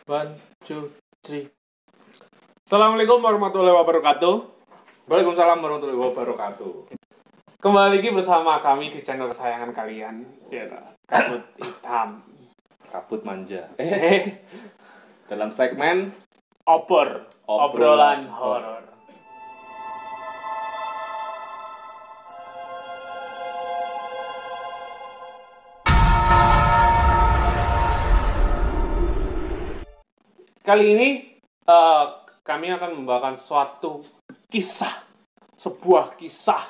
One, two, three. Assalamualaikum warahmatullahi wabarakatuh. Waalaikumsalam warahmatullahi wabarakatuh. Kembali lagi bersama kami di channel kesayangan kalian, yaitu Kabut Hitam. Kabut manja. Dalam segmen obrolan horor. Kali ini kami akan membawakan sebuah kisah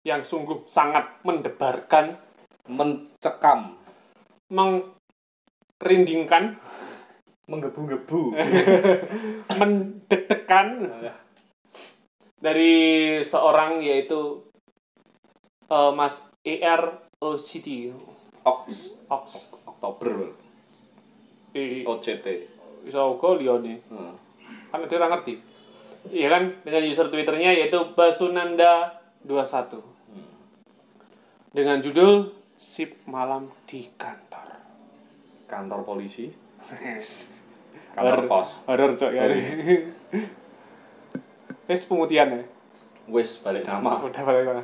yang sungguh sangat mendebarkan, mencekam, merindingkan, menggebu-gebu, mendeg-degan dari seorang yaitu Mas EROCT Oktober OCT. Bisa uga liyane. Kan dia ora ngerti. Iya kan, dengan user Twitternya yaitu Basunanda21. Dengan judul Sip Malam di Kantor. Kantor polisi. Kantor pos. Horor cok ya. Wes pemutihan ya. Wes balik nama. Udah balik nama.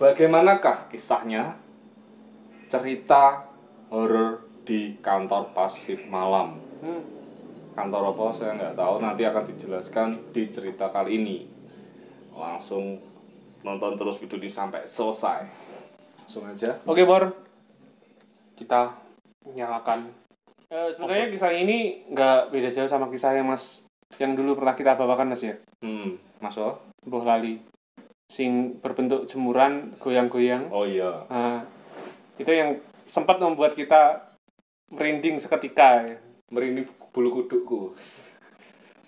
Bagaimanakah kisahnya? Cerita horor di kantor pasif malam. Kantor apa saya nggak tahu, nanti akan dijelaskan di cerita kali ini. Langsung nonton terus video ini sampai selesai. Langsung aja. Oke Bor, kita nyalakan. Sebenarnya kisah ini nggak beda jauh sama kisah yang Mas yang dulu pernah kita bawakan Mas ya. Masuk. Boh lali. Sing berbentuk jemuran goyang-goyang. Oh iya. Nah, itu yang sempat membuat kita merinding seketika ya. Merinding bulu kudukku.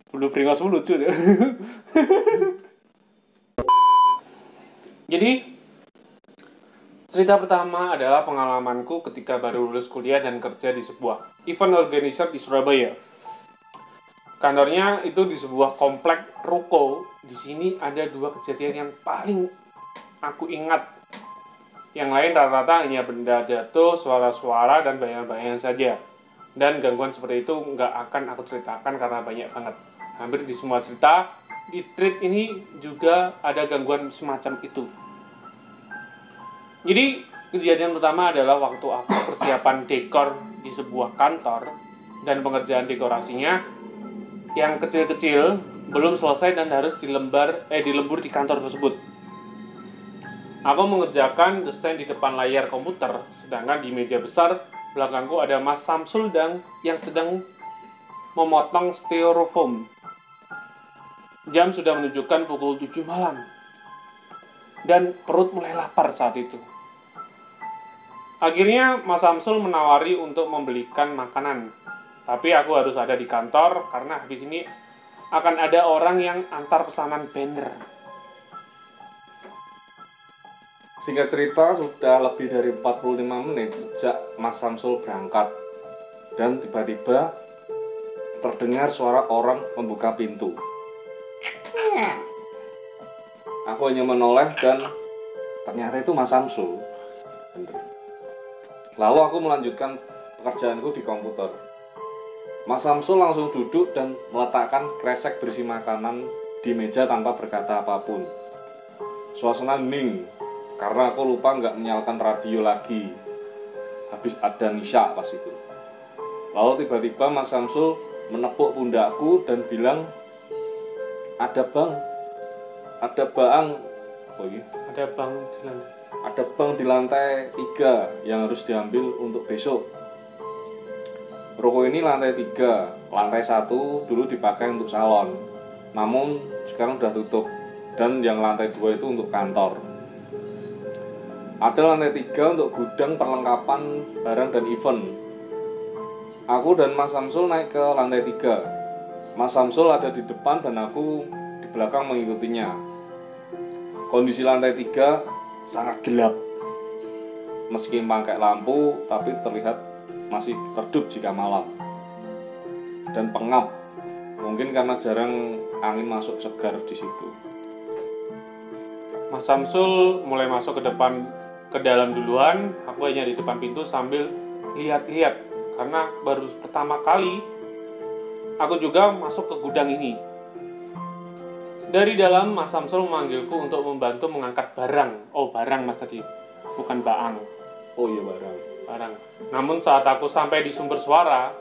Bulu bringos lucu ya. Jadi cerita pertama adalah pengalamanku ketika baru lulus kuliah dan kerja di sebuah event organizer di Surabaya. Kantornya itu di sebuah komplek ruko. Di sini ada dua kejadian yang paling aku ingat. Yang lain rata-rata hanya benda jatuh, suara-suara, dan bayangan-bayangan saja. Dan gangguan seperti itu nggak akan aku ceritakan karena banyak banget. Hampir di semua cerita, di thread ini juga ada gangguan semacam itu. Jadi, kejadian pertama adalah waktu aku persiapan dekor di sebuah kantor dan pengerjaan dekorasinya yang kecil-kecil belum selesai dan harus dilembur di kantor tersebut. Aku mengerjakan desain di depan layar komputer, sedangkan di meja besar belakangku ada Mas Samsul yang sedang memotong styrofoam. Jam sudah menunjukkan pukul 7 malam. Dan perut mulai lapar saat itu. Akhirnya Mas Samsul menawari untuk membelikan makanan. Tapi aku harus ada di kantor karena habis ini akan ada orang yang antar pesanan banner. Singkat cerita, sudah lebih dari 45 menit sejak Mas Samsul berangkat. Dan tiba-tiba terdengar suara orang membuka pintu. Aku hanya menoleh dan ternyata itu Mas Samsul. Lalu aku melanjutkan pekerjaanku di komputer. Mas Samsul langsung duduk dan meletakkan kresek berisi makanan di meja tanpa berkata apapun. Suasana hening. Karena aku lupa nggak menyalakan radio lagi. Habis adzan isya pas itu. Lalu tiba-tiba Mas Samsul menepuk pundakku dan bilang, ada bang di lantai 3 yang harus diambil untuk besok. Ruko ini lantai 3, lantai 1 dulu dipakai untuk salon. Namun sekarang udah tutup. Dan yang lantai 2 itu untuk kantor. Ada lantai 3 untuk gudang perlengkapan barang dan event. Aku dan Mas Samsul naik ke lantai 3. Mas Samsul ada di depan dan aku di belakang mengikutinya. Kondisi lantai 3 sangat gelap. Meski pakai lampu, tapi terlihat masih redup jika malam. Dan pengap. Mungkin karena jarang angin masuk segar di situ. Mas Samsul mulai masuk ke dalam duluan. Aku hanya di depan pintu sambil lihat-lihat karena baru pertama kali Aku juga masuk ke gudang ini. Dari dalam, Mas Samsul memanggilku untuk membantu mengangkat barang. Oh, barang Mas tadi, bukan baang. Oh iya, barang. Barang. Namun saat aku sampai di sumber suara,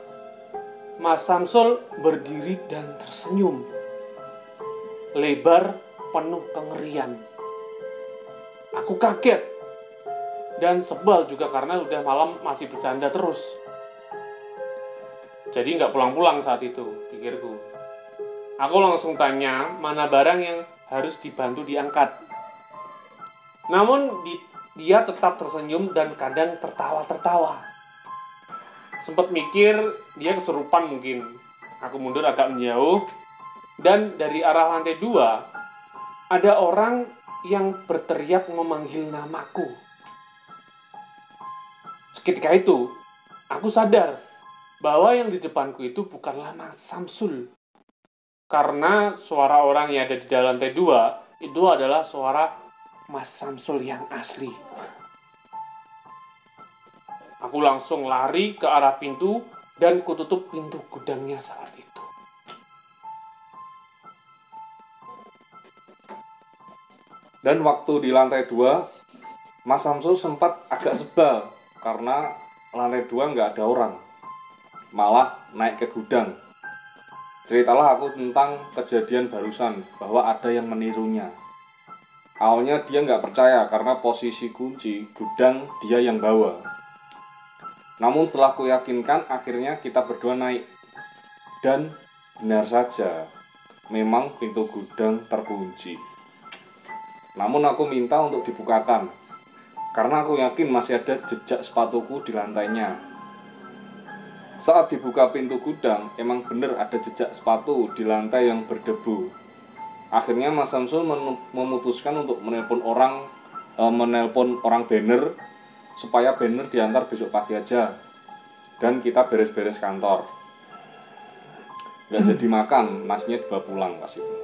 Mas Samsul berdiri dan tersenyum. Lebar, penuh kengerian. Aku kaget. Dan sebal juga karena udah malam masih bercanda terus. Jadi nggak pulang-pulang saat itu, pikirku. Aku langsung tanya mana barang yang harus dibantu diangkat. Namun dia tetap tersenyum dan kadang tertawa-tertawa. Sempat mikir dia kesurupan mungkin. Aku mundur agak menjauh. Dan dari arah lantai 2 ada orang yang berteriak memanggil namaku. Seketika itu aku sadar bahwa yang di depanku itu bukanlah Mas Samsul. Karena suara orang yang ada di lantai 2 itu adalah suara Mas Samsul yang asli. Aku langsung lari ke arah pintu dan kututup pintu gudangnya saat itu. Dan waktu di lantai 2, Mas Samsul sempat agak sebal karena lantai 2 nggak ada orang. Malah naik ke gudang. Ceritalah aku tentang kejadian barusan bahwa ada yang menirunya. Awalnya dia nggak percaya karena posisi kunci gudang dia yang bawa. Namun setelah aku yakinkan, akhirnya kita berdua naik. Dan benar saja, memang pintu gudang terkunci. Namun aku minta untuk dibukakan, karena aku yakin masih ada jejak sepatuku di lantainya. Saat dibuka pintu gudang, emang bener ada jejak sepatu di lantai yang berdebu. Akhirnya Mas Samsul memutuskan untuk menelpon orang banner supaya banner diantar besok pagi aja. Dan kita beres-beres kantor. Gak jadi makan, nasinya dibawa pulang pas itu.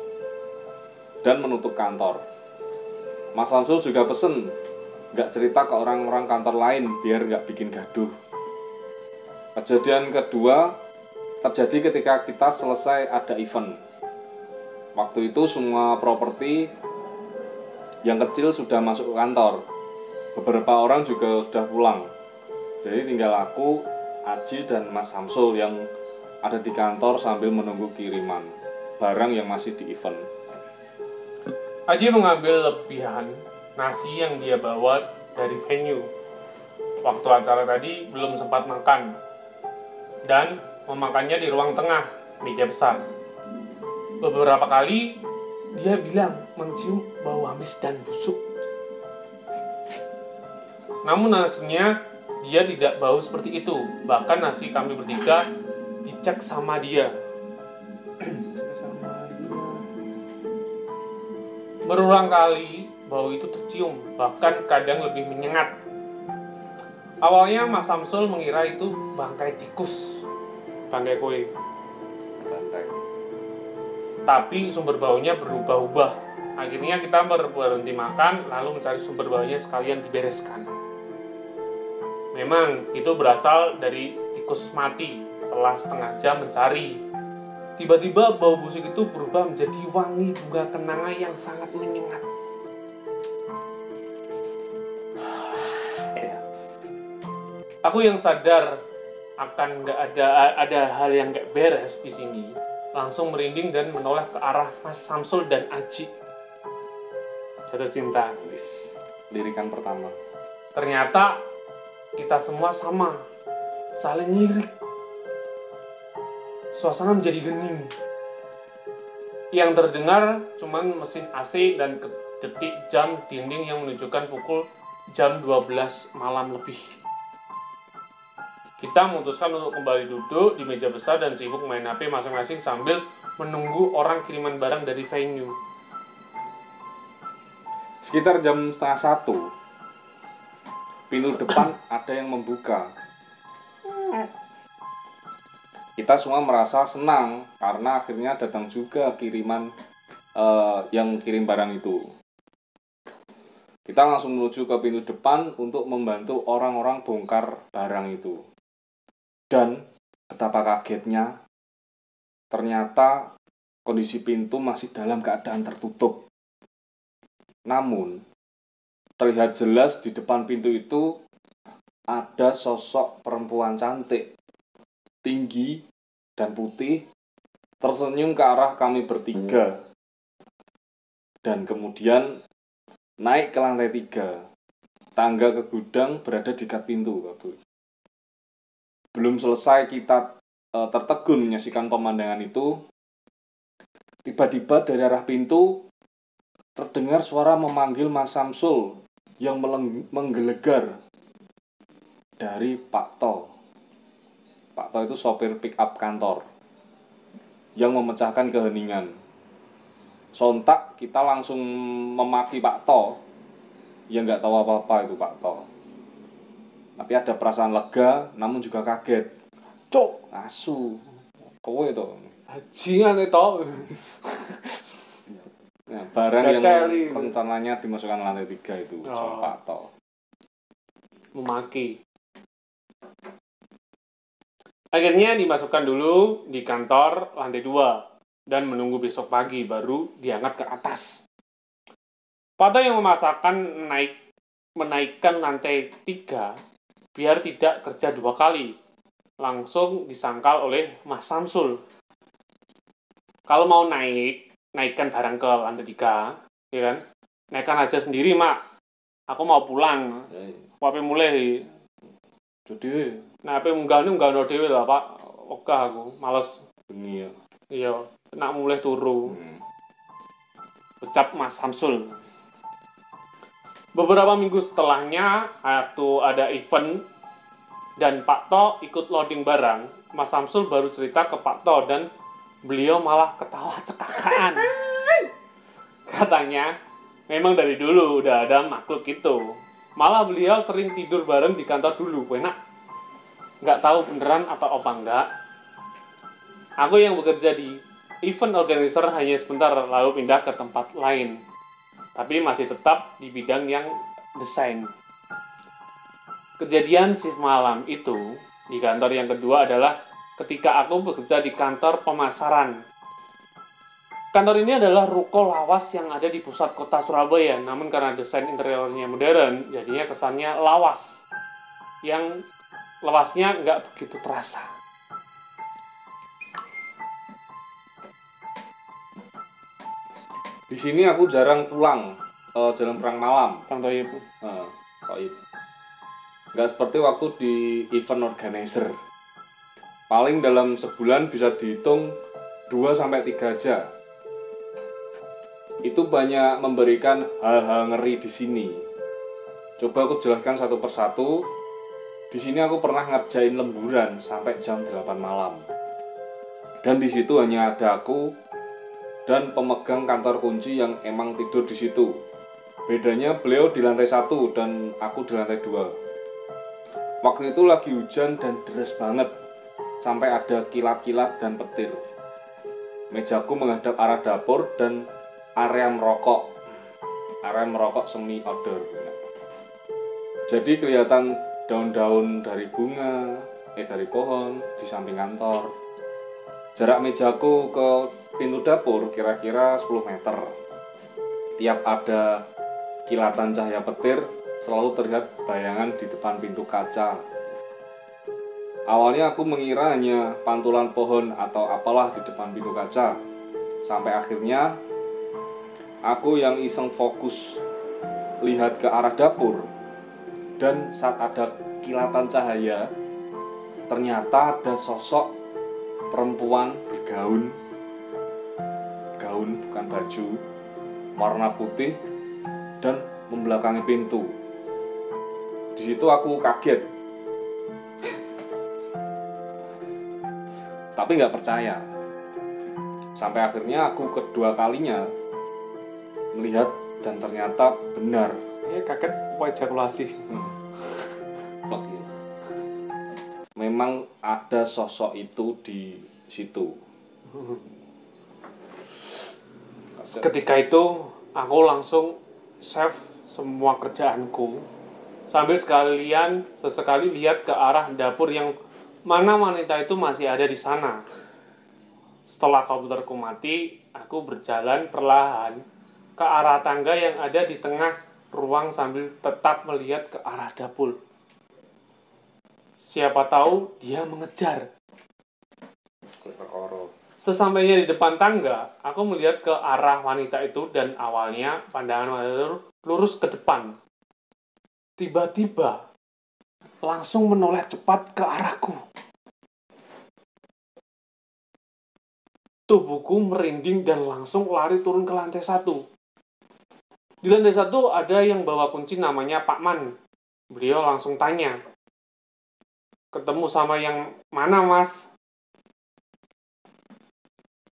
Dan menutup kantor. Mas Samsul juga pesen gak cerita ke orang-orang kantor lain biar gak bikin gaduh. Kejadian kedua terjadi ketika kita selesai ada event. Waktu itu semua properti yang kecil sudah masuk ke kantor. Beberapa orang juga sudah pulang. Jadi tinggal aku, Aji, dan Mas Samsul yang ada di kantor sambil menunggu kiriman barang yang masih di event. Aji mengambil lebihan nasi yang dia bawa dari venue. Waktu acara tadi belum sempat makan. Dan memakannya di ruang tengah, meja besar. Beberapa kali dia bilang mencium bau amis dan busuk. Namun nasinya dia tidak bau seperti itu. Bahkan nasi kami bertiga dicek sama dia. Berulang kali bau itu tercium, bahkan kadang lebih menyengat. Awalnya Mas Samsul mengira itu bangkai tikus, bangkai kue. Lantai. Tapi sumber baunya berubah-ubah. Akhirnya kita berhenti makan, lalu mencari sumber baunya sekalian dibereskan. Memang itu berasal dari tikus mati. Setelah setengah jam mencari, tiba-tiba bau busuk itu berubah menjadi wangi bunga kenanga yang sangat menyengat. Aku yang sadar akan ada hal yang nggak beres di sini, langsung merinding dan menoleh ke arah Mas Samsul dan Aji. Jatuh cinta. Lirikan pertama. Ternyata kita semua sama, saling lirik. Suasana menjadi hening. Yang terdengar cuman mesin AC dan detik jam dinding yang menunjukkan pukul jam 12 malam lebih. Kita memutuskan untuk kembali duduk di meja besar dan sibuk main HP masing-masing sambil menunggu orang kiriman barang dari venue. Sekitar jam 12:30, pintu depan ada yang membuka. Kita semua merasa senang karena akhirnya datang juga kiriman yang kirim barang itu. Kita langsung menuju ke pintu depan untuk membantu orang-orang bongkar barang itu. Dan betapa kagetnya, ternyata kondisi pintu masih dalam keadaan tertutup. Namun, terlihat jelas di depan pintu itu ada sosok perempuan cantik, tinggi dan putih, tersenyum ke arah kami bertiga. Dan kemudian naik ke lantai 3. Tangga ke gudang berada di dekat pintu. Belum selesai kita tertegun menyaksikan pemandangan itu, tiba-tiba dari arah pintu terdengar suara memanggil Mas Samsul yang menggelegar dari Pak To. Pak To itu sopir pick up kantor yang memecahkan keheningan. Sontak kita langsung memaki Pak To. Ya nggak tahu apa-apa itu Pak To. Tapi ada perasaan lega, namun juga kaget. Cok, asu. Kowe to. Bajingan itu. Nah, barang yang Gateli. rencananya dimasukkan lantai 3 itu sama Pak To. Memaki. Akhirnya dimasukkan dulu di kantor lantai 2 dan menunggu besok pagi baru diangkat ke atas. Pak To yang menaikkan lantai 3 biar tidak kerja 2 kali. Langsung disangkal oleh Mas Samsul. Kalau mau naikkan barang ke lantai 3, ya kan? Naikkan aja sendiri, Mak. Aku mau pulang. Apa mulai? Jadi, Nah, apa munggah dhewe lah, Pak. Ogah aku, males. bengi ya. Iya, nak mulai turu. Ucap Mas Samsul. Beberapa minggu setelahnya, waktu ada event dan Pak To ikut loading barang, Mas Samsul baru cerita ke Pak To dan beliau malah ketawa cekakaan. Katanya, memang dari dulu udah ada makhluk itu. Malah beliau sering tidur bareng di kantor dulu. Enak. Nggak tahu beneran atau apa enggak. Aku yang bekerja di event organizer hanya sebentar lalu pindah ke tempat lain. Tapi masih tetap di bidang yang desain. Kejadian shift malam itu di kantor yang kedua adalah ketika aku bekerja di kantor pemasaran. Kantor ini adalah ruko lawas yang ada di pusat kota Surabaya. Namun karena desain interiornya modern, jadinya kesannya lawas. Yang lawasnya nggak begitu terasa. Di sini aku jarang pulang, jarang pulang malam. Kang Toyib. Nggak seperti waktu di event organizer. Paling dalam sebulan bisa dihitung 2-3 aja. Itu banyak memberikan hal-hal ngeri di sini. Coba aku jelaskan satu persatu. Di sini aku pernah ngerjain lemburan sampai jam 8 malam. Dan di situ hanya ada aku dan pemegang kantor kunci yang emang tidur di situ. Bedanya beliau di lantai 1 dan aku di lantai 2. Waktu itu lagi hujan dan deras banget, sampai ada kilat-kilat dan petir. Mejaku menghadap arah dapur dan area merokok semi outdoor. Jadi kelihatan daun-daun dari dari pohon di samping kantor. Jarak mejaku ke pintu dapur kira-kira 10 meter. Tiap ada kilatan cahaya petir, selalu terlihat bayangan di depan pintu kaca. Awalnya aku mengira hanya pantulan pohon atau apalah di depan pintu kaca. Sampai akhirnya aku yang iseng fokus lihat ke arah dapur. Dan saat ada kilatan cahaya, ternyata ada sosok perempuan bergaun bukan baju, warna putih dan membelakangi pintu. Di situ aku kaget, tapi nggak percaya. Sampai akhirnya aku kedua kalinya melihat dan ternyata benar. Kaget ejakulasi. Memang ada sosok itu di situ. Ketika itu aku langsung save semua kerjaanku sambil sesekali lihat ke arah dapur yang mana wanita itu masih ada di sana. Setelah komputerku mati, aku berjalan perlahan ke arah tangga yang ada di tengah ruang sambil tetap melihat ke arah dapur. Siapa tahu dia mengejar. Sesampainya di depan tangga, aku melihat ke arah wanita itu dan awalnya pandangan wanita itu lurus ke depan. Tiba-tiba, langsung menoleh cepat ke arahku. Tubuhku merinding dan langsung lari turun ke lantai 1. Di lantai 1 ada yang bawa kunci namanya Pak Man. Beliau langsung tanya, ketemu sama yang mana mas?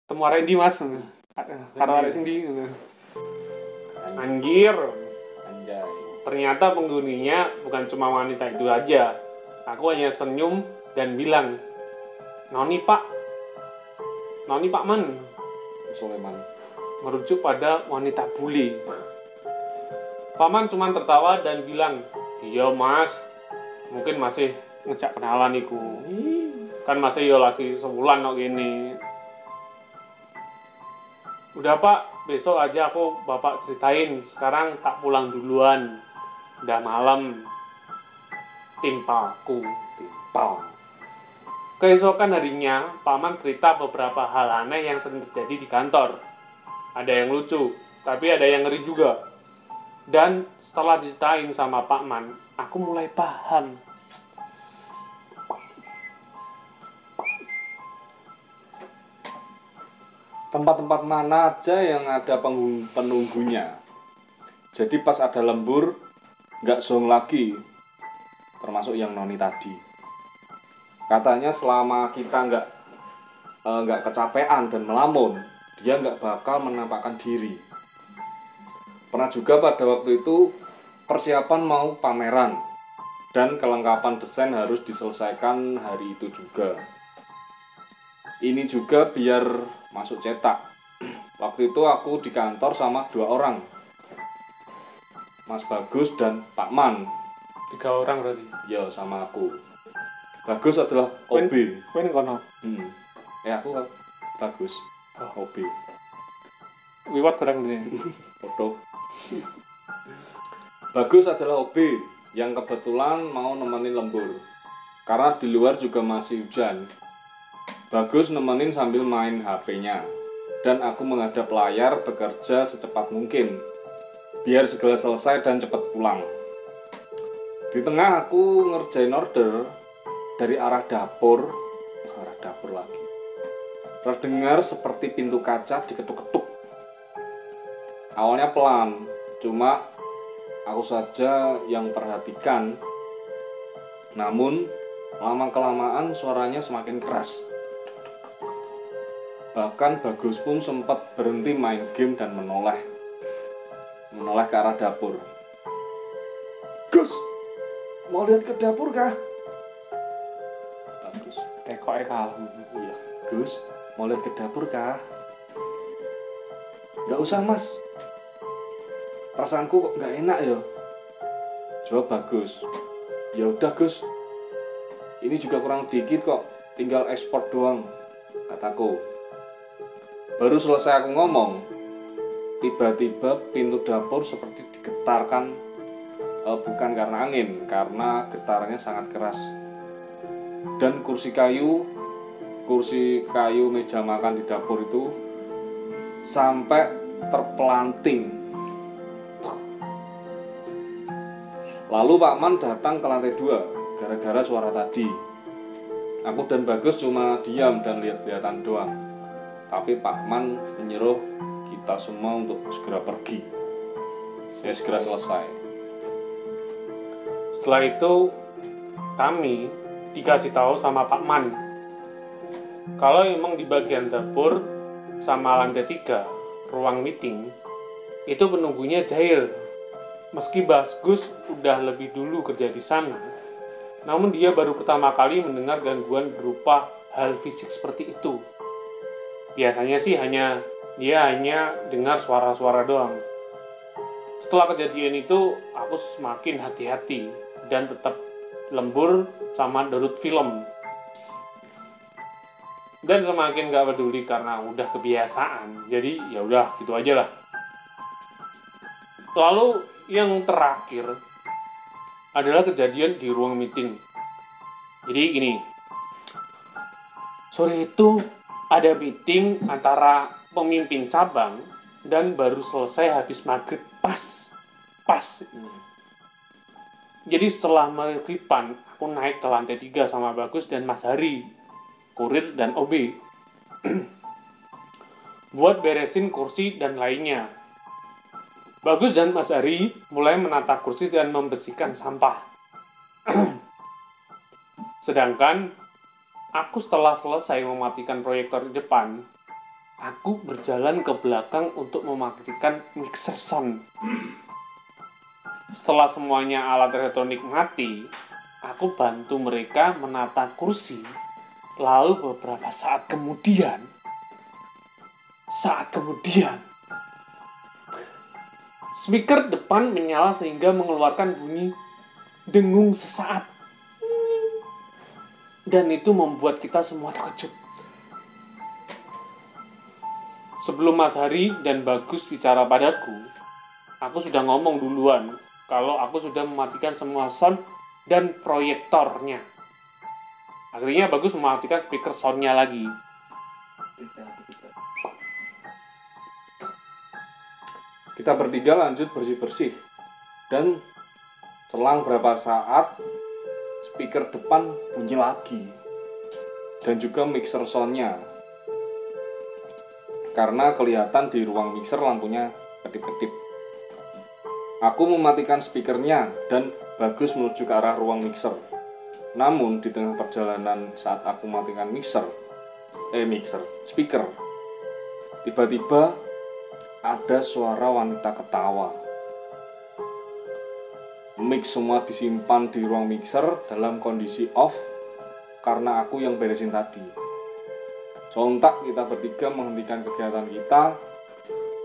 Ketemu Randy mas? Karo arek sindi. Anjir. Anjay. Ternyata penghuninya bukan cuma wanita itu aja. Aku hanya senyum dan bilang, Noni Pak Man. Soleman. Merujuk pada wanita bule. Paman cuma tertawa dan bilang, iya mas, mungkin masih ngejak kenalan iku. Kan masih yo lagi sebulan kok gini. Udah pak, besok aja aku bapak ceritain. Sekarang tak pulang duluan. Udah malam. Timpalku. Keesokan harinya, Paman cerita beberapa hal aneh yang sering terjadi di kantor. Ada yang lucu, tapi ada yang ngeri juga. Dan setelah diceritain sama Pak Man, aku mulai paham. Tempat-tempat mana aja yang ada penunggunya. Jadi pas ada lembur, nggak zong lagi. Termasuk yang Noni tadi. Katanya selama kita nggak kecapean dan melamun, dia nggak bakal menampakkan diri. Pernah juga pada waktu itu persiapan mau pameran dan kelengkapan desain harus diselesaikan hari itu juga. Ini juga biar masuk cetak. Waktu itu aku di kantor sama 2 orang, Mas Bagus dan Pak Man. 3 orang berarti. Ya sama aku. Bagus adalah OB. Kowe ning kono. Aku Bagus. OB. Liwat barang ini. Foto. Bagus adalah OB yang kebetulan mau nemenin lembur. Karena di luar juga masih hujan. Bagus nemenin sambil main HP-nya. Dan aku menghadap layar bekerja secepat mungkin. Biar segera selesai dan cepat pulang. Di tengah aku ngerjain order dari arah dapur lagi. Terdengar seperti pintu kaca diketuk-ketuk. Awalnya pelan, cuma aku saja yang perhatikan. Namun lama-kelamaan suaranya semakin keras. Bahkan Bagus pun sempat berhenti main game dan menoleh ke arah dapur. Gus, mau lihat ke dapur kah? Bagus. Tekoke kalem. Iya. Gus, mau lihat ke dapur kah? Gak usah mas. Perasaanku kok gak enak ya. Jawab Bagus. Ya udah Gus. Ini juga kurang dikit kok. Tinggal ekspor doang, kataku. Baru selesai aku ngomong, tiba-tiba pintu dapur seperti digetarkan. Bukan karena angin, karena getarannya sangat keras. Dan kursi kayu meja makan di dapur itu sampai terpelanting. Lalu Pak Man datang ke lantai 2 gara-gara suara tadi. Aku dan Bagus cuma diam dan lihat-lihatan doang. Tapi Pak Man menyuruh kita semua untuk segera pergi. Segera selesai. Setelah itu kami dikasih tahu sama Pak Man kalau emang di bagian dapur sama lantai 3 ruang meeting itu penunggunya jahil. Meski Bagus udah lebih dulu kerja di sana, namun dia baru pertama kali mendengar gangguan berupa hal fisik seperti itu. Biasanya sih dia hanya dengar suara-suara doang. Setelah kejadian itu, aku semakin hati-hati dan tetap lembur sama download film. dan semakin gak peduli karena udah kebiasaan. Jadi ya udah gitu aja lah. Lalu yang terakhir adalah kejadian di ruang meeting. Jadi gini, sore itu ada meeting antara pemimpin cabang dan baru selesai habis maghrib pas. Jadi setelah maghriban, aku naik ke lantai 3 sama Bagus dan Mas Hari, kurir dan OB, buat beresin kursi dan lainnya. Bagus dan Mas Hari mulai menata kursi dan membersihkan sampah. Sedangkan aku setelah selesai mematikan proyektor di depan, aku berjalan ke belakang untuk mematikan mixer sound. Setelah semuanya alat elektronik mati, aku bantu mereka menata kursi. Lalu beberapa saat kemudian, speaker depan menyala sehingga mengeluarkan bunyi dengung sesaat. Dan itu membuat kita semua terkejut. Sebelum Mas Hari dan Bagus bicara padaku, aku sudah ngomong duluan kalau aku sudah mematikan semua sound dan proyektornya. Akhirnya Bagus mematikan speaker soundnya lagi. Kita bertiga lanjut bersih-bersih. Dan selang berapa saat speaker depan bunyi lagi. Dan juga mixer soundnya. Karena kelihatan di ruang mixer lampunya kedip-kedip. Aku mematikan speakernya dan Bagus menuju ke arah ruang mixer. Namun di tengah perjalanan saat aku mematikan speaker, tiba-tiba ada suara wanita ketawa. Mic semua disimpan di ruang mixer dalam kondisi off karena aku yang beresin tadi. Sontak kita bertiga menghentikan kegiatan kita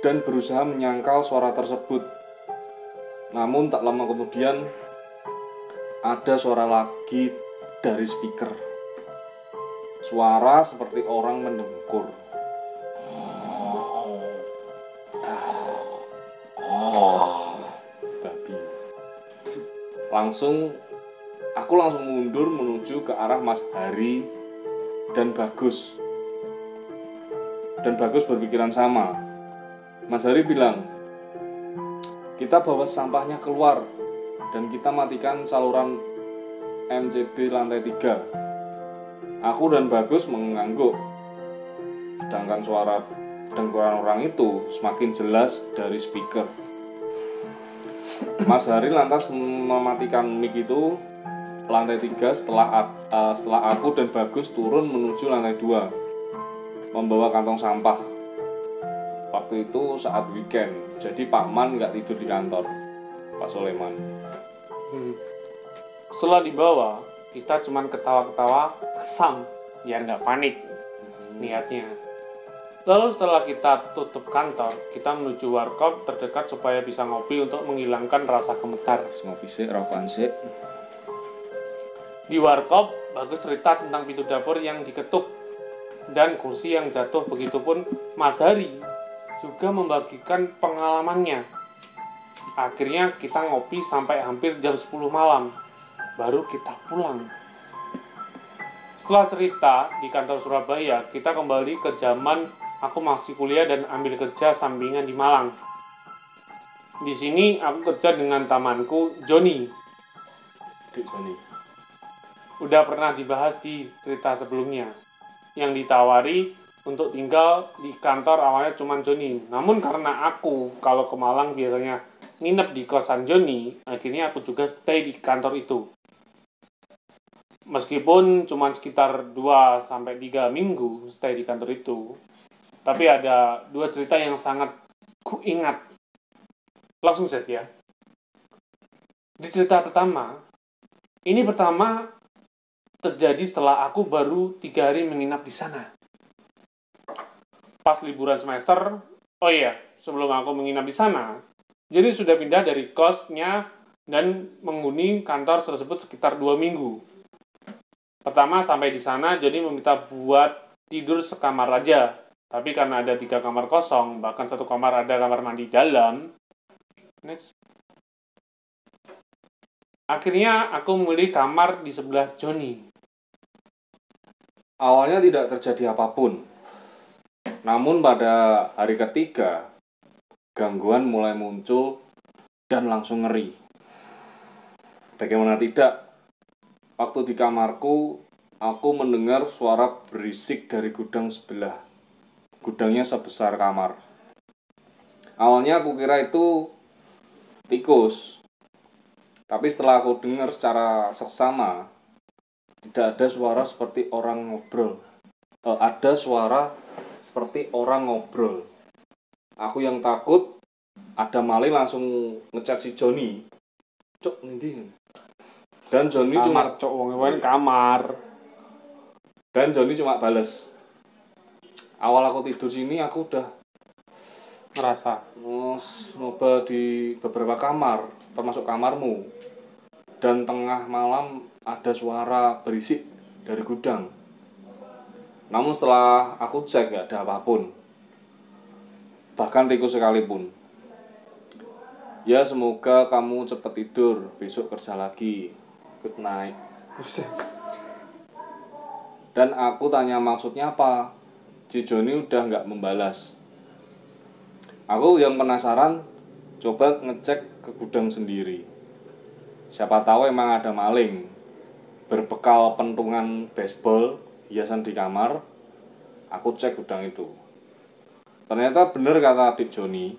dan berusaha menyangkal suara tersebut. Namun tak lama kemudian ada suara lagi dari speaker. Suara seperti orang mendengkur. Babi. Aku langsung mundur menuju ke arah Mas Hari dan Bagus. Dan Bagus berpikiran sama. Mas Hari bilang, kita bawa sampahnya keluar dan kita matikan saluran MCB lantai 3. Aku dan Bagus mengangguk. Sedangkan suara dengkuran orang itu semakin jelas dari speaker. Mas Hari lantas mematikan mic itu lantai 3 setelah aku dan Bagus turun menuju lantai 2 membawa kantong sampah. Waktu itu saat weekend, jadi Pak Man nggak tidur di kantor, Pak Soleman. Setelah dibawa, kita cuman ketawa-ketawa asam, biar nggak panik niatnya. Lalu setelah kita tutup kantor, kita menuju warkop terdekat supaya bisa ngopi untuk menghilangkan rasa gemetar. Ngopi sih, rokokan sih. Di warkop, Bagus cerita tentang pintu dapur yang diketuk dan kursi yang jatuh. Begitupun Mas Hari juga membagikan pengalamannya. Akhirnya kita ngopi sampai hampir jam 10 malam. Baru kita pulang. Setelah cerita di kantor Surabaya, kita kembali ke zaman aku masih kuliah dan ambil kerja sampingan di Malang. Di sini aku kerja dengan temanku Joni. Udah pernah dibahas di cerita sebelumnya. Yang ditawari untuk tinggal di kantor awalnya cuma Joni. Namun karena aku kalau ke Malang biasanya nginep di kosan Joni, akhirnya aku juga stay di kantor itu. Meskipun cuma sekitar 2-3 minggu stay di kantor itu, tapi ada 2 cerita yang sangat ku ingat. Langsung saja ya. Di cerita pertama terjadi setelah aku baru 3 hari menginap di sana. Pas liburan semester, sebelum aku menginap di sana, jadi sudah pindah dari kosnya dan menghuni kantor tersebut sekitar 2 minggu. Pertama sampai di sana, jadi meminta buat tidur sekamar aja. Tapi karena ada 3 kamar kosong, bahkan satu kamar ada kamar mandi dalam. Next. Akhirnya aku memilih kamar di sebelah Joni. Awalnya tidak terjadi apapun. Namun pada hari ketiga, gangguan mulai muncul dan langsung ngeri. Bagaimana tidak, waktu di kamarku, aku mendengar suara berisik dari gudang sebelah. Gudangnya sebesar kamar. Awalnya aku kira itu tikus. Tapi setelah aku dengar secara seksama, tidak ada suara seperti orang ngobrol. Ada suara seperti orang ngobrol. Aku yang takut, ada maling langsung ngechat si Joni. Cok, ini. Dan Joni Kamar, cok, wong kamar. Dan Joni cuma bales. Awal aku tidur sini aku udah Ngerasa. nyoba di beberapa kamar, termasuk kamarmu. Dan tengah malam ada suara berisik dari gudang. Namun setelah aku cek gak ada apapun. Bahkan tikus sekalipun. Ya semoga kamu cepat tidur, besok kerja lagi. Good night. Dan aku tanya maksudnya apa. Si Joni udah gak membalas. Aku yang penasaran coba ngecek ke gudang sendiri. Siapa tahu emang ada maling. Berbekal pentungan baseball hiasan di kamar, aku cek gudang itu. Ternyata benar kata adik Joni,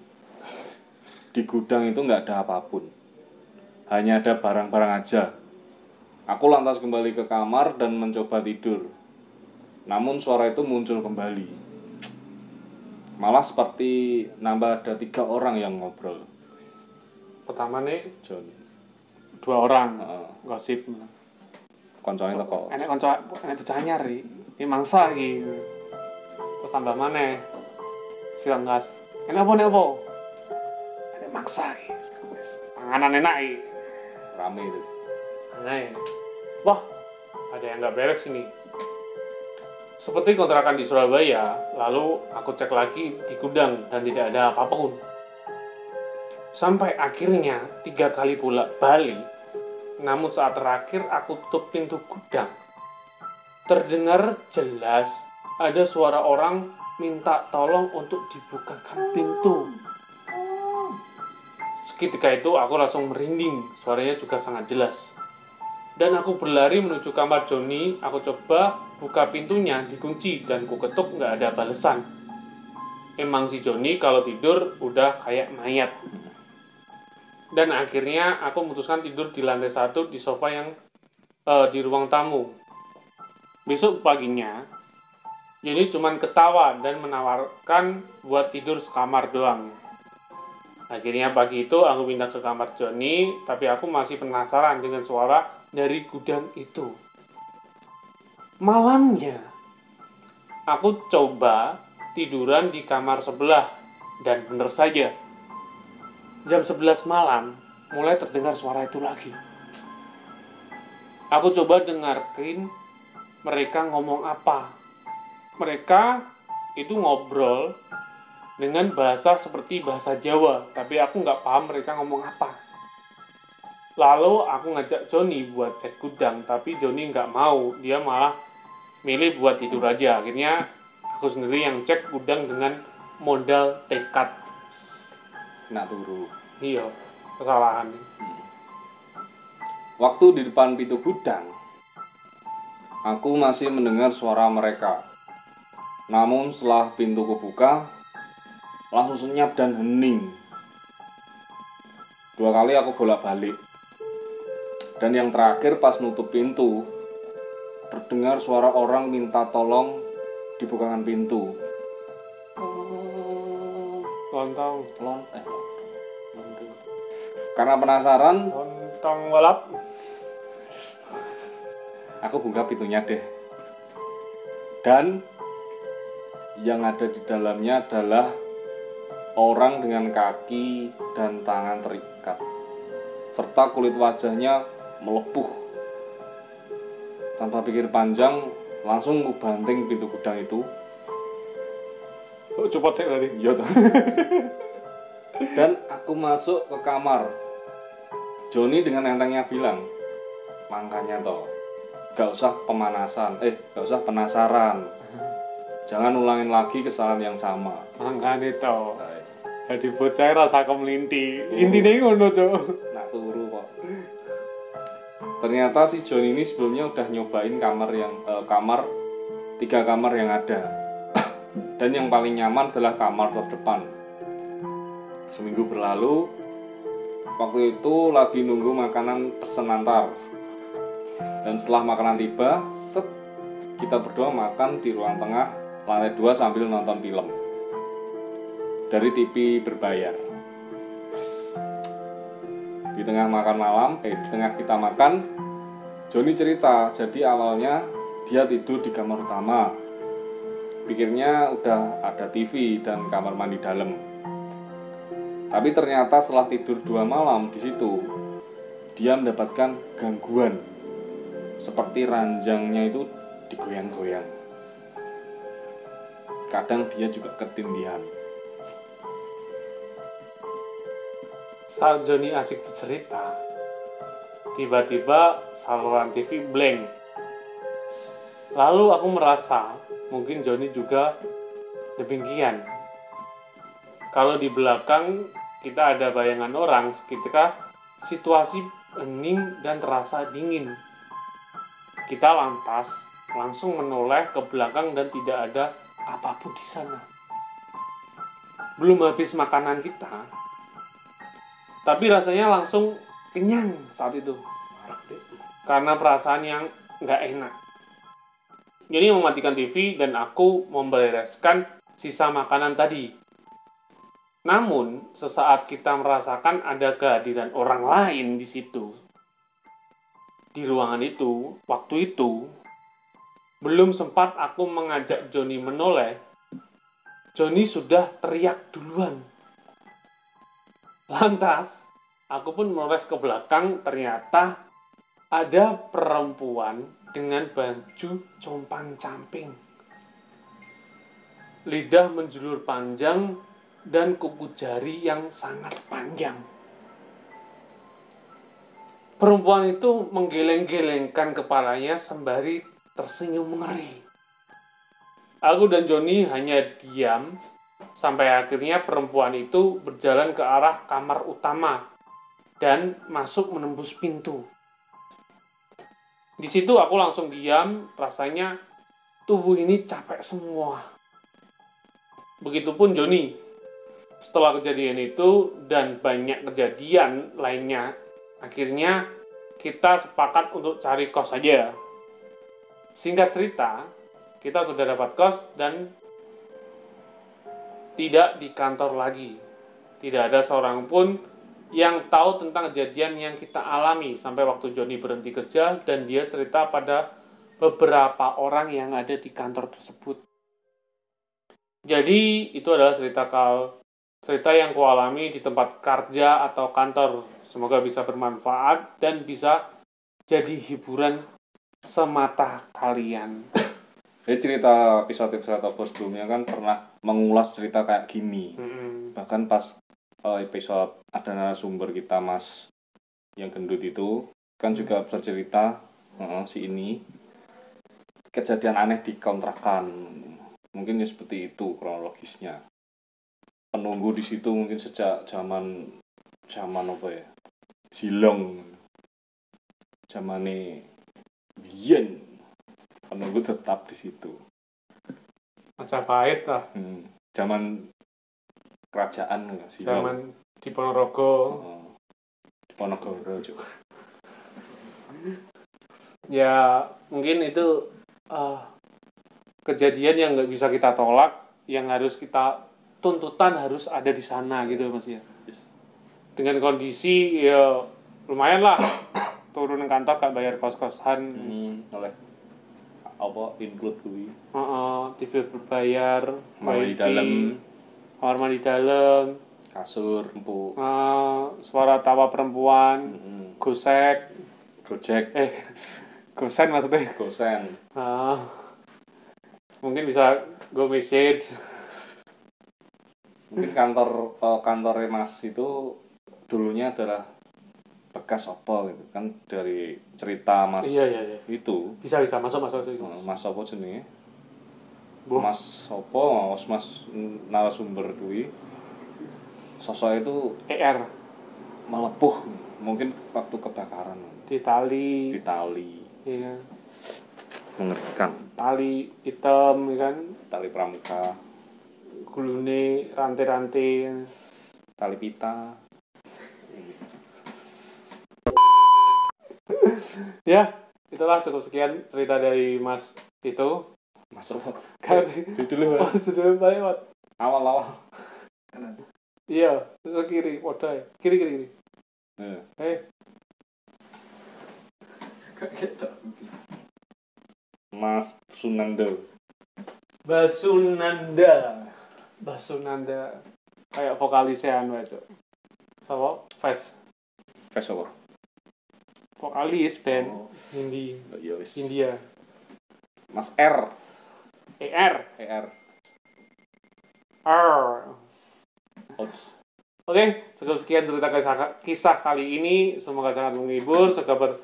di gudang itu nggak ada apapun. Hanya ada barang-barang aja. Aku lantas kembali ke kamar dan mencoba tidur. Namun suara itu muncul kembali. Malah seperti nambah ada 3 orang yang ngobrol. Pertama nih, Joni. 2 orang gosip. Koncone teko. Enek konco, enek bocah anyar iki. Iki mangsa iki. Terus tambah maneh. Silang gas. Enek apa? Enek mangsa iki. Wis, panganan enak iki. Rame itu. Aneh. Wah, ada yang nggak beres ini. Seperti kontrakan di Surabaya, lalu aku cek lagi di gudang dan tidak ada apapun. Sampai akhirnya 3 kali bolak-balik, namun saat terakhir aku tutup pintu gudang. Terdengar jelas ada suara orang minta tolong untuk dibukakan pintu. Seketika itu aku langsung merinding, suaranya juga sangat jelas. Dan aku berlari menuju kamar Joni, aku coba buka pintunya, dikunci, dan ku ketuk nggak ada balesan. Emang si Joni kalau tidur udah kayak mayat. Dan akhirnya aku memutuskan tidur di lantai 1 di sofa yang di ruang tamu. Besok paginya, Joni cuma ketawa dan menawarkan buat tidur sekamar doang. Akhirnya pagi itu aku pindah ke kamar Joni, tapi aku masih penasaran dengan suara dari gudang itu. Malamnya, aku coba tiduran di kamar sebelah, dan benar saja, jam 11 malam mulai terdengar suara itu lagi. Aku coba dengerin mereka ngomong apa. Mereka itu ngobrol dengan bahasa seperti bahasa Jawa, tapi aku nggak paham mereka ngomong apa. Lalu aku ngajak Joni buat cek gudang, tapi Joni nggak mau, dia malah milih buat tidur aja. Akhirnya aku sendiri yang cek gudang dengan modal tekad. Nak turu. Iya, kesalahan. Waktu di depan pintu gudang, aku masih mendengar suara mereka. Namun setelah pintu kebuka, langsung senyap dan hening. 2 kali aku bolak-balik. Dan yang terakhir pas nutup pintu, terdengar suara orang minta tolong dibukakan pintu. Lontong. Karena penasaran, Lontong balap. aku buka pintunya deh. Dan yang ada di dalamnya adalah orang dengan kaki dan tangan terikat, serta kulit wajahnya melepuh. Tanpa pikir panjang, langsung ku banting pintu gudang itu. Oh, copot sih berarti. Iya toh. Dan aku masuk ke kamar. Joni dengan entengnya bilang, makanya toh, gak usah gak usah penasaran. Jangan ulangin lagi kesalahan yang sama. Makanya toh. Jadi bocah rasa kemelinti. Intinya ngono, Cuk. Nak turu kok. Ternyata si John ini sebelumnya udah nyobain tiga kamar yang ada. Dan yang paling nyaman adalah kamar terdepan. Seminggu berlalu, waktu itu lagi nunggu makanan pesen antar. Dan setelah makanan tiba, kita berdua makan di ruang tengah lantai 2 sambil nonton film dari TV berbayar. Di tengah kita makan, Joni cerita, jadi awalnya dia tidur di kamar utama. Pikirnya udah ada TV dan kamar mandi dalam. Tapi ternyata setelah tidur 2 malam di situ, dia mendapatkan gangguan. Seperti ranjangnya itu digoyang-goyang. Kadang dia juga ketindihan. Saat Joni asik bercerita, tiba-tiba saluran TV blank. Lalu aku merasa mungkin Joni juga demikian. Kalau di belakang kita ada bayangan orang, seketika situasi hening dan terasa dingin. Kita lantas langsung menoleh ke belakang dan tidak ada apapun di sana. Belum habis makanan kita, tapi rasanya langsung kenyang saat itu karena perasaan yang nggak enak. Jadi mematikan TV dan aku membereskan sisa makanan tadi. Namun sesaat kita merasakan ada kehadiran orang lain di situ, di ruangan itu, waktu itu belum sempat aku mengajak Joni menoleh, Joni sudah teriak duluan. Lantas, aku pun menoleh ke belakang, ternyata ada perempuan dengan baju compang-camping. Lidah menjulur panjang dan kuku jari yang sangat panjang. Perempuan itu menggeleng-gelengkan kepalanya sembari tersenyum mengeri. Aku dan Joni hanya diam sampai akhirnya perempuan itu berjalan ke arah kamar utama dan masuk menembus pintu. Di situ aku langsung diam, rasanya tubuh ini capek semua. Begitupun Joni. Setelah kejadian itu dan banyak kejadian lainnya, akhirnya kita sepakat untuk cari kos saja. Singkat cerita, kita sudah dapat kos dan tidak di kantor lagi. Tidak ada seorang pun yang tahu tentang kejadian yang kita alami sampai waktu Joni berhenti kerja dan dia cerita pada beberapa orang yang ada di kantor tersebut. Jadi itu adalah cerita yang kualami di tempat kerja atau kantor. Semoga bisa bermanfaat dan bisa jadi hiburan semata kalian. Jadi cerita episode-episode apa sebelumnya kan pernah mengulas cerita kayak gini. Bahkan pas episode ada narasumber kita Mas yang gendut itu kan juga bercerita si ini kejadian aneh di kontrakan. Mungkin ya seperti itu kronologisnya. Penunggu di situ mungkin sejak zaman apa ya? Silong. Zamane biyen penunggu tetap di situ. Majapahit lah. Zaman kerajaan sih. Zaman di Ponorogo. Di Ponorogo juga. Ya mungkin itu kejadian yang nggak bisa kita tolak, yang harus kita tuntutan harus ada di sana gitu Mas ya. Dengan kondisi ya lumayan lah. Turun kantor gak bayar kos-kosan. Oleh apa include kuwi. TV berbayar, kamar mandi dalam, kasur empuk, suara tawa perempuan, gosek, Gojek, gosen maksudnya. gosen. Mungkin bisa go message. Mungkin kantornya Mas itu dulunya adalah bekas apa gitu kan, dari cerita Mas. Iya. Itu Bisa masuk. Mas apa jenenge? Boh. Mas apa? Mas narasumber kuwi. Sosok itu ER melepuh mungkin waktu kebakaran di tali. Iya. Mengerikan. Tali hitam kan, Tali pramuka, gulune rantai-rantai. tali pita. Ya, itulah cukup sekian cerita dari Mas itu. Mas apa? Judulnya sudah lewat. Awal-awal. Iya, terus kiri, wadah. Kiri. Iya. Mas Sunando. Basunanda. Kayak vokalisnya anu aja. Sama Fes. Fes apa? Vokalis band Oh. Hindi. Ya wis. India. Mas R. ER. ER. R. Ouch. Oke, cukup sekian cerita kisah kali ini. Semoga sangat menghibur, semoga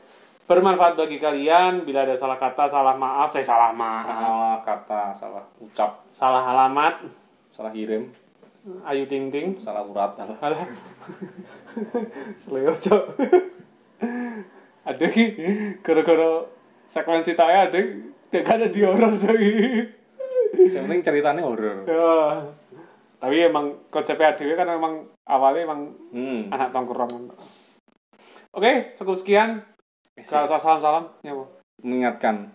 bermanfaat bagi kalian. Bila ada salah kata, salah maaf, Salah kata, salah ucap, salah alamat, salah kirim, ayu ting ting. salah urat. Alah. Seleo cok. Ada ki gara-gara sekuensi taya ada ada di horor lagi. Yang penting ceritanya horor. Ya. Tapi emang konsepnya ADW kan emang awalnya emang anak tongkrong. Oke, cukup sekian. Salam-salam ya, Bu. Mengingatkan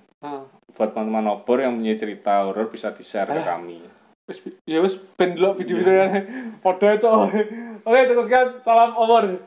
buat teman-teman obor yang punya cerita horor bisa di-share ke kami. Wis ben delok video-videonya. Padha cok. Oke, cukup sekian. Salam obor.